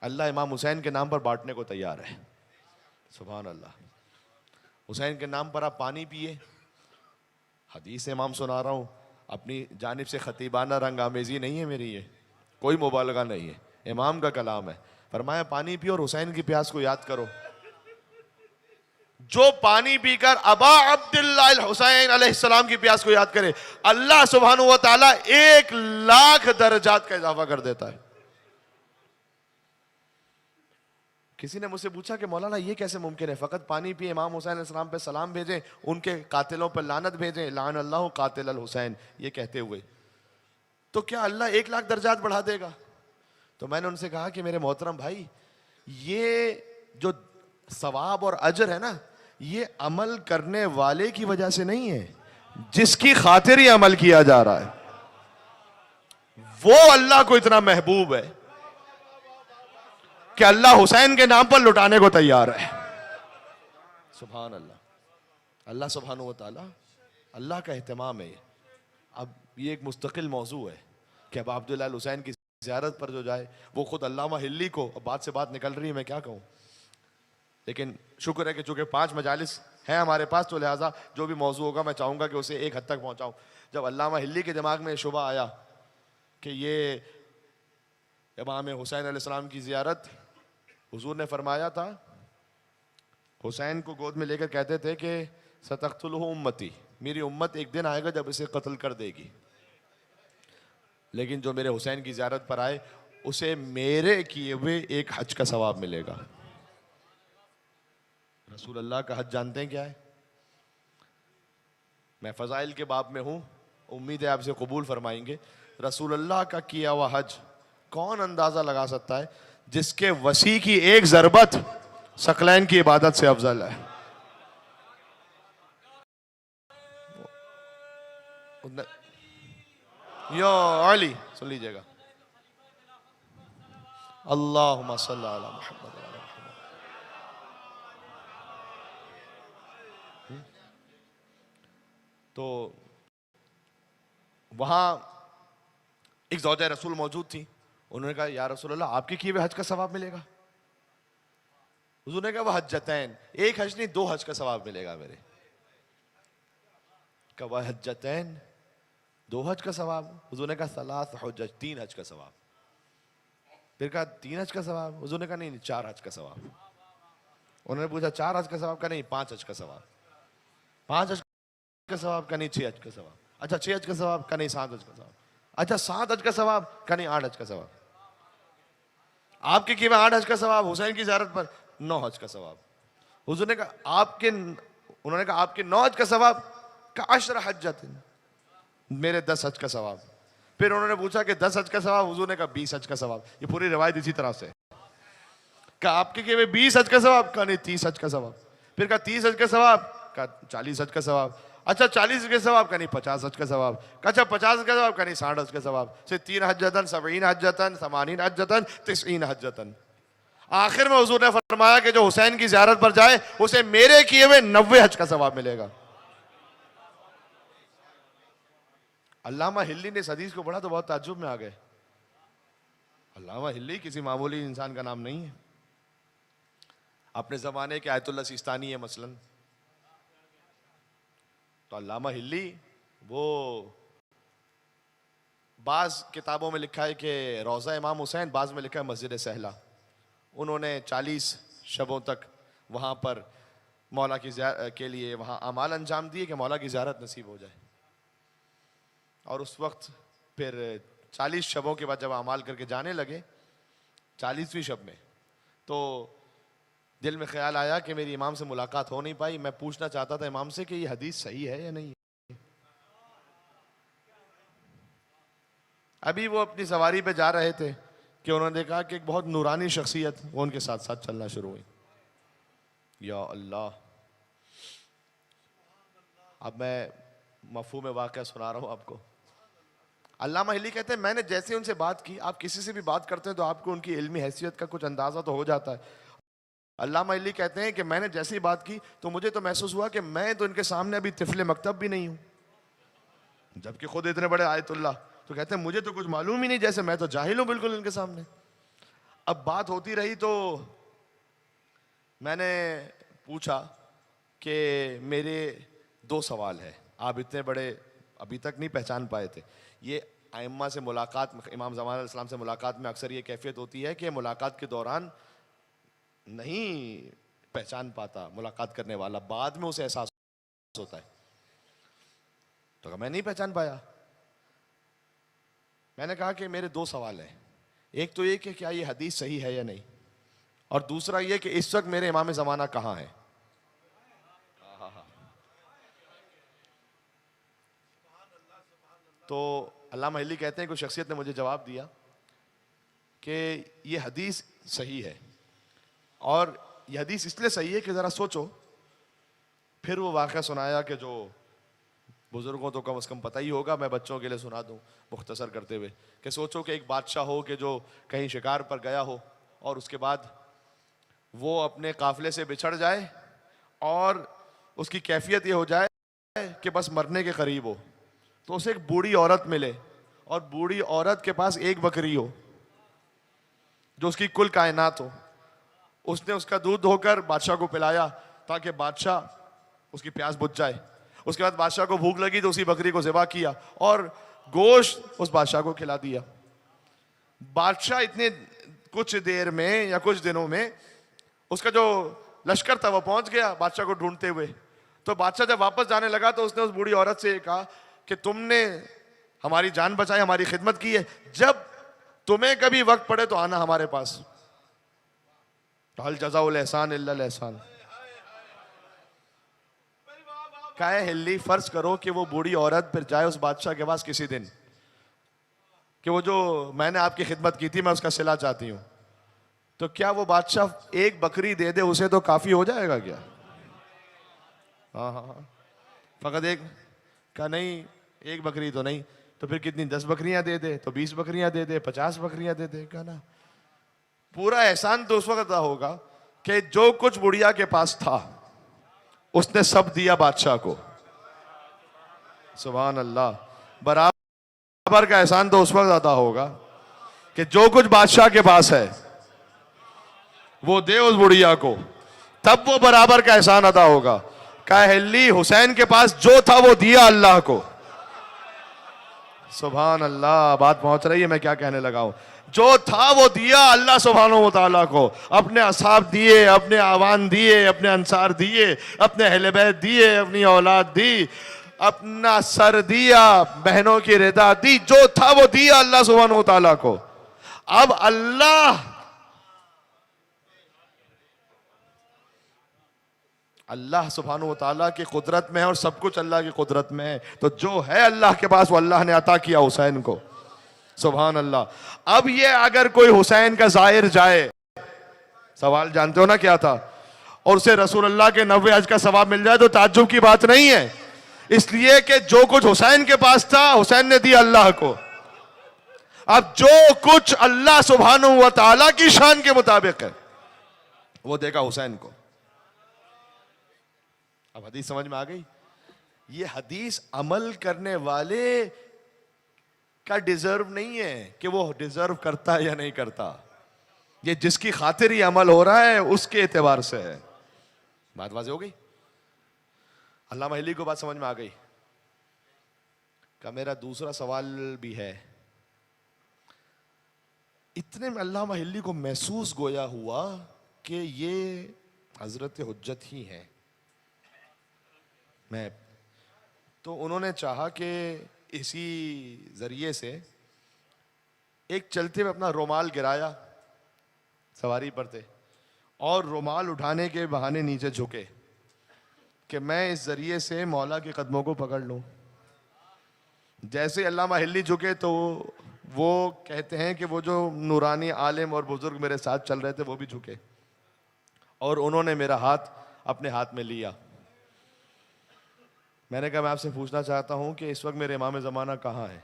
अल्लाह इमाम हुसैन के नाम पर बांटने को तैयार है। सुभान अल्लाह। हुसैन के नाम पर आप पानी पिए। हदीस इमाम सुना रहा हूँ, अपनी जानिब से खतीबाना रंग आमेजी नहीं है मेरी, ये कोई मुबालगा नहीं है, इमाम का कलाम है। फरमाया पानी पियो और हुसैन की प्यास को याद करो। जो पानी पीकर अबा अब्दुल्लाह हुसैन अलैहिस्सलाम की प्यास को याद करे, अल्लाह सुब्हानहू व तआला 1,00,000 दर्जात का इजाफा कर देता है। किसी ने मुझसे पूछा कि मौलाना ये कैसे मुमकिन है, फ़कत पानी पिए, इमाम हुसैन अलैहिस्सलाम पे सलाम भेजें, उनके कातिलों पर लानत भेजें, लान अल्लाह कातिल अल हुसैन, ये कहते हुए तो क्या अल्लाह 1,00,000 दर्जात बढ़ा देगा? तो मैंने उनसे कहा कि मेरे मोहतरम भाई, ये जो सवाब और अजर है ना, ये अमल करने वाले की वजह से नहीं है, जिसकी खातिर ये अमल किया जा रहा है वो अल्लाह को इतना महबूब है कि अल्लाह हुसैन के नाम पर लुटाने को तैयार है। सुभान अल्लाह। अल्लाह सुब्हानहू व तआला, अल्लाह का एहतमाम है। अब ये एक मुस्तकिल मौजू है कि अब अब्दुल्लाह हुसैन की ज़ियारत पर जो जाए, वो खुद अल्लामा हिल्ली को, अब बात से बात निकल रही है, मैं क्या कहूँ, लेकिन शुक्र है कि चूंकि 5 मजालिस हैं हमारे पास, तो लिहाजा जो भी मौजू होगा मैं चाहूँगा कि उसे एक हद तक पहुँचाऊँ। जब अल्लामा हिल्ली के दिमाग में शुबा आया कि ये इमाम हुसैन अलैहिस्सलाम की ज़ियारत, हुजूर ने फरमाया था, हुसैन को गोद में लेकर कहते थे कि सतक़्तुलहु उम्मती, मेरी उम्मत एक दिन आएगा जब इसे कत्ल कर देगी, लेकिन जो मेरे हुसैन की ज़ियारत पर आए उसे मेरे किए हुए एक हज का सवाब मिलेगा। रसूल अल्लाह का हज जानते हैं क्या है? मैं फ़ज़ाइल के बाब में हूँ, उम्मीद है आपसे कबूल फरमाएंगे। रसूल अल्लाह का किया हुआ हज कौन अंदाज़ा लगा सकता है, जिसके वसी की एक ज़रबत सकलैन की इबादत से अफजल है। यो अली सुन लीजिएगा, अल्लाहुम्मा सल्ली अला मुहम्मद। तो वहां एक ज़ौजा रसूल मौजूद थी, उन्होंने कहा या रसूल अल्लाह, आपके किए हुए हज का सवाब मिलेगा? हुजूर ने कहा वह हज्जतैन, एक हज नहीं 2 हज का सवाब मिलेगा मेरे। कहा वह हज्जतैन, 2 हज का सवाब? हुजूर ने कहा सलास हुज्जत, 3 हज का सवाब। फिर कहा 3 हज का सवाब? हुजूर ने कहा नहीं 4 हज का सवाब। उन्होंने पूछा 4 हज का सवाब? का नहीं 5 हज का सवाब। 5 हज का सवाब? का नहीं 6 हज का सवाब। अच्छा 6 हज का सवाब? का नहीं 7 हज का सवाब। अच्छा 7 हज का सवाब? का नहीं 8 हज का सवाब। आपके किए 8 हज का सवाब, हुसैन की ज़ियारत पर 9 हज का सवाब। हुजूर ने कहा आपके, उन्होंने कहा आपके 9 हज का सवाब? का 10 हज्जत, मेरे 10 हज का सवाब। फिर उन्होंने पूछा कि 10 हज का सवाब? हुजूर ने कहा 20 हज का सवाब। ये पूरी रिवायत इसी तरह से। कहा आपके किए 20 हज का सवाब? का नहीं 30 हज का सवाब। फिर कहा 30 हज का सवाब? का 40 हज का सवाब। अच्छा 40 के सवाब? का नहीं 50 हज का सवाब। अच्छा 50 का सवाब? का नहीं 60 हज का सवाब। से 3 हज्जतन, 70 हज्जतन, 80 हज्जतन, 90 हज्जतन। आखिर में हुजूर ने फरमाया कि जो हुसैन की ज़ियारत पर जाए उसे मेरे किए हुए 90 हज का सवाब मिलेगा। अल्लामा हिल्ली ने इस हदीस को पढ़ा तो बहुत ताज्जुब में आ गए। अल्लामा हिल्ली किसी मामूली इंसान का नाम नहीं है, अपने ज़माने के आयतुल्लाह सिस्तानी है मसलन। तो अल्लामा हिल्ली, वो बाज़ किताबों में लिखा है कि रोज़ा इमाम हुसैन, बाज़ में लिखा है मस्जिद सहला। उन्होंने 40 शबों तक वहाँ पर मौला की के लिए वहाँ अमाल अंजाम दिए कि मौला की ज़ियारत नसीब हो जाए। और उस वक्त फिर 40 शबों के बाद जब अमाल करके जाने लगे, 40वीं शब में, तो दिल में ख्याल आया कि मेरी इमाम से मुलाकात हो नहीं पाई। मैं पूछना चाहता था इमाम से कि ये हदीस सही है या नहीं। अभी वो अपनी सवारी पे जा रहे थे कि उन्होंने देखा कि एक बहुत नूरानी शख्सियत वो उनके साथ साथ चलना शुरू हुई। या अल्लाह। अब मैं मफ़हूम वाक़या सुना रहा हूँ आपको। अल्लामा हिल्ली कहते हैं मैंने जैसे उनसे बात की, आप किसी से भी बात करते हैं तो आपको उनकी इल्मी हैसियत का कुछ अंदाज़ा तो हो जाता है। अल्लामा हिल्ली कहते हैं कि मैंने जैसे ही बात की तो मुझे तो महसूस हुआ कि मैं तो इनके सामने अभी तिफले मकतब भी नहीं हूँ, जबकि खुद इतने बड़े आयतुल्लाह। तो कहते हैं मुझे तो कुछ मालूम ही नहीं, जैसे मैं तो जाहिल हूँ बिल्कुल इनके सामने। अब बात होती रही तो मैंने पूछा कि मेरे दो सवाल है, आप इतने बड़े अभी तक नहीं पहचान पाए थे। ये आइम्मा से मुलाकात, इमाम ज़मान अलैहिस्सलाम से मुलाकात में अक्सर ये कैफियत होती है कि मुलाकात के दौरान नहीं पहचान पाता मुलाकात करने वाला, बाद में उसे एहसास होता है। तो मैं नहीं पहचान पाया। मैंने कहा कि मेरे दो सवाल हैं, एक तो ये कि क्या ये हदीस सही है या नहीं, और दूसरा ये कि इस वक्त मेरे इमाम ज़माना कहाँ है। तो अल्लामा हिल्ली कहते हैं, कोई शख्सियत ने मुझे जवाब दिया कि ये हदीस सही है, और ये हदीस इसलिए सही है कि ज़रा सोचो। फिर वो वाक़या सुनाया कि जो बुज़ुर्गों तो कम से कम पता ही होगा, मैं बच्चों के लिए सुना दूं मुख्तसर करते हुए, कि सोचो कि एक बादशाह हो कि जो कहीं शिकार पर गया हो और उसके बाद वो अपने काफ़िले से बिछड़ जाए और उसकी कैफियत ये हो जाए कि बस मरने के करीब हो, तो उसे एक बूढ़ी औरत मिले और बूढ़ी औरत के पास एक बकरी हो जो उसकी कुल कायनात हो। उसने उसका दूध धोकर बादशाह को पिलाया ताकि बादशाह उसकी प्यास बुझ जाए। उसके बाद बादशाह को भूख लगी तो उसी बकरी को ज़िबा किया और गोश्त उस बादशाह को खिला दिया। बादशाह इतने कुछ देर में या कुछ दिनों में उसका जो लश्कर था वो पहुंच गया बादशाह को ढूंढते हुए। तो बादशाह जब वापस जाने लगा तो उसने उस बूढ़ी औरत से कहा कि तुमने हमारी जान बचाई, हमारी खिदमत की है, जब तुम्हें कभी वक्त पड़े तो आना हमारे पास। हल जज़ाउल एहसान इल्लल एहसान। क्या है हिल्ली, फर्ज करो कि वो बूढ़ी औरत फिर जाए उस बादशाह के पास किसी दिन कि वो जो मैंने आपकी खिदमत की थी मैं उसका सिला चाहती हूं, तो क्या वो बादशाह एक बकरी दे दे उसे तो काफी हो जाएगा क्या? हाँ हाँ हाँ, फकत एक का नहीं, एक बकरी तो नहीं, तो फिर कितनी, 10 बकरियां दे दे, तो 20 बकरियां दे दे, 50 बकरियां दे दे, क्या ना। पूरा एहसान तो उस वक्त होगा कि जो कुछ बुढ़िया के पास था उसने सब दिया बादशाह को। सुभान अल्लाह। बराबर का एहसान तो उस वक्त अदा होगा कि जो कुछ बादशाह के पास है वो दे उस बुढ़िया को, तब वो बराबर का एहसान अदा होगा। काहिली हुसैन के पास जो था वो दिया अल्लाह को। सुभान अल्लाह, बात पहुंच रही है मैं क्या कहने लगा हूं। जो था वो दिया अल्लाह सुब्हानहू व तआला को, अपने असहाब दिए, अपने आवान दिए, अपने अंसार दिए, अपने अहले बैत दिए, अपनी औलाद दी, अपना सर दिया, बहनों की रिदा दी, जो था वो दिया अल्लाह सुब्हानहू व तआला को। अब अल्लाह सुब्हानहू व तआला की कुदरत में है और सब कुछ अल्लाह की कुदरत में है, तो जो है अल्लाह के पास वो अल्लाह ने अता किया हुसैन को। सुभान अल्लाह। अब ये अगर कोई हुसैन का जाहिर जाए, सवाल जानते हो ना क्या था, और उसे रसूल अल्लाह के 90 हज का सवाब मिल जाए तो ताज्जुब की बात नहीं है, इसलिए कि जो कुछ हुसैन के पास था हुसैन ने दिया अल्लाह को। अब जो कुछ अल्लाह सुब्हानहू व तआला की शान के मुताबिक है वो देगा हुसैन को। अब हदीस समझ में आ गई। ये हदीस अमल करने वाले का डिजर्व नहीं है कि वो डिजर्व करता है या नहीं करता, ये जिसकी खातिर ही अमल हो रहा है उसके एतबार से है। बात वाज़ेह हो गई। अल्लामा हिल्ली को बात समझ में आ गई। का मेरा दूसरा सवाल भी है। इतने में अल्लामा हिल्ली को महसूस गोया हुआ कि ये हजरत हुज्जत ही हैं। मैं तो उन्होंने चाहा कि इसी जरिए से एक चलते हुए अपना रुमाल गिराया, सवारी पर थे, और रुमाल उठाने के बहाने नीचे झुके कि मैं इस जरिए से मौला के कदमों को पकड़ लूं। जैसे अल्लामा हिल्ली झुके तो वो कहते हैं कि वो जो नूरानी आलिम और बुजुर्ग मेरे साथ चल रहे थे वो भी झुके और उन्होंने मेरा हाथ अपने हाथ में लिया। मैंने कहा मैं आपसे पूछना चाहता हूं कि इस वक्त मेरे इमाम ज़माना कहाँ है?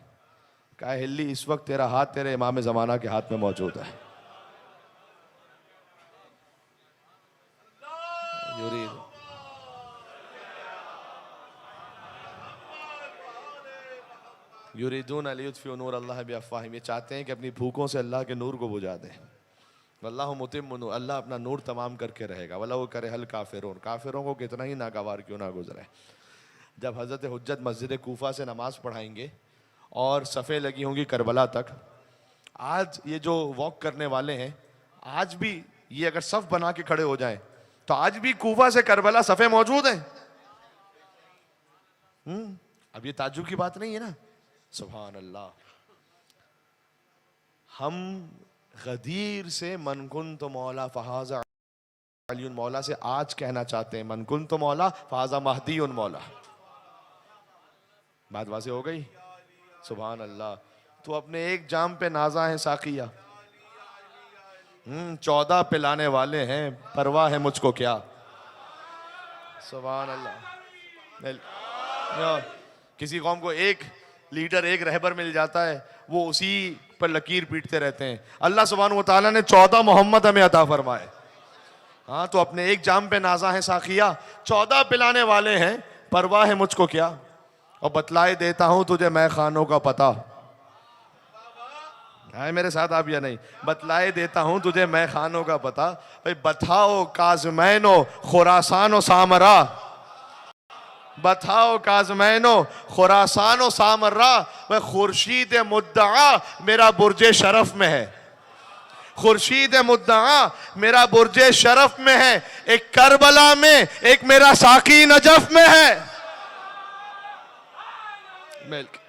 कहा हिल्ली, इस वक्त तेरा हाथ तेरे इमाम ज़माना के हाथ में मौजूद है। युरीदून लियुत्फिउ नूर अल्लाह बिअफ़वाहिम, ये चाहते हैं कि अपनी भूखों से अल्लाह के नूर को बुझा दें। वल्लाहु मुतिम्मु नूर, अल्लाह अपना नूर तमाम करके रहेगा। वला वो करे हल काफिरून, काफिरों को कितना ही नागवार क्यों ना गुजरे। जब हज़रत हुज्जत मस्जिद कूफा से नमाज पढ़ाएंगे और सफ़े लगी होंगी करबला तक, आज ये जो वॉक करने वाले हैं, आज भी ये अगर सफ बना के खड़े हो जाएं तो आज भी कूफा से करबला सफ़े मौजूद हैं। अब ये ताज्जुब की बात नहीं है ना। सुभान अल्लाह। हम गदीर से मन कुन्त मौला फहाज़ा अलीयुन मौला से आज कहना चाहते हैं मन कुन्त मौला फहाज़ा महदीयुन मौला। बात वाज़ेह हो गई। सुभान अल्लाह। तो अपने एक जाम पे नाजा है साकिया, 14 पिलाने वाले हैं, परवाह है मुझको क्या। सुभान अल्लाह। किसी कौम को एक लीडर एक रहबर मिल जाता है, वो उसी पर लकीर पीटते रहते हैं। अल्लाह सुब्हानहू व तआला ने 14 मोहम्मद हमें अता फरमाए। हाँ, तो अपने एक जाम पे नाजा है साकिया, 14 पिलाने वाले हैं, परवाह है मुझको क्या। और बतलाए देता हूं तुझे मैं खानों का पता। है मेरे साथ आप या नहीं? बतलाए देता हूं तुझे मैं खानों का पता। भाई बताओ काज़मैनो खुरासानो सामरा, बताओ काज़मैनो खुरासानो सामरा। वह खुर्शीद मुद्दआ मेरा बुर्जे शरफ में है, खुर्शीद मुद्दआ मेरा बुर्जे शरफ में है। एक करबला में, एक मेरा साकी नजफ में है। मिल्क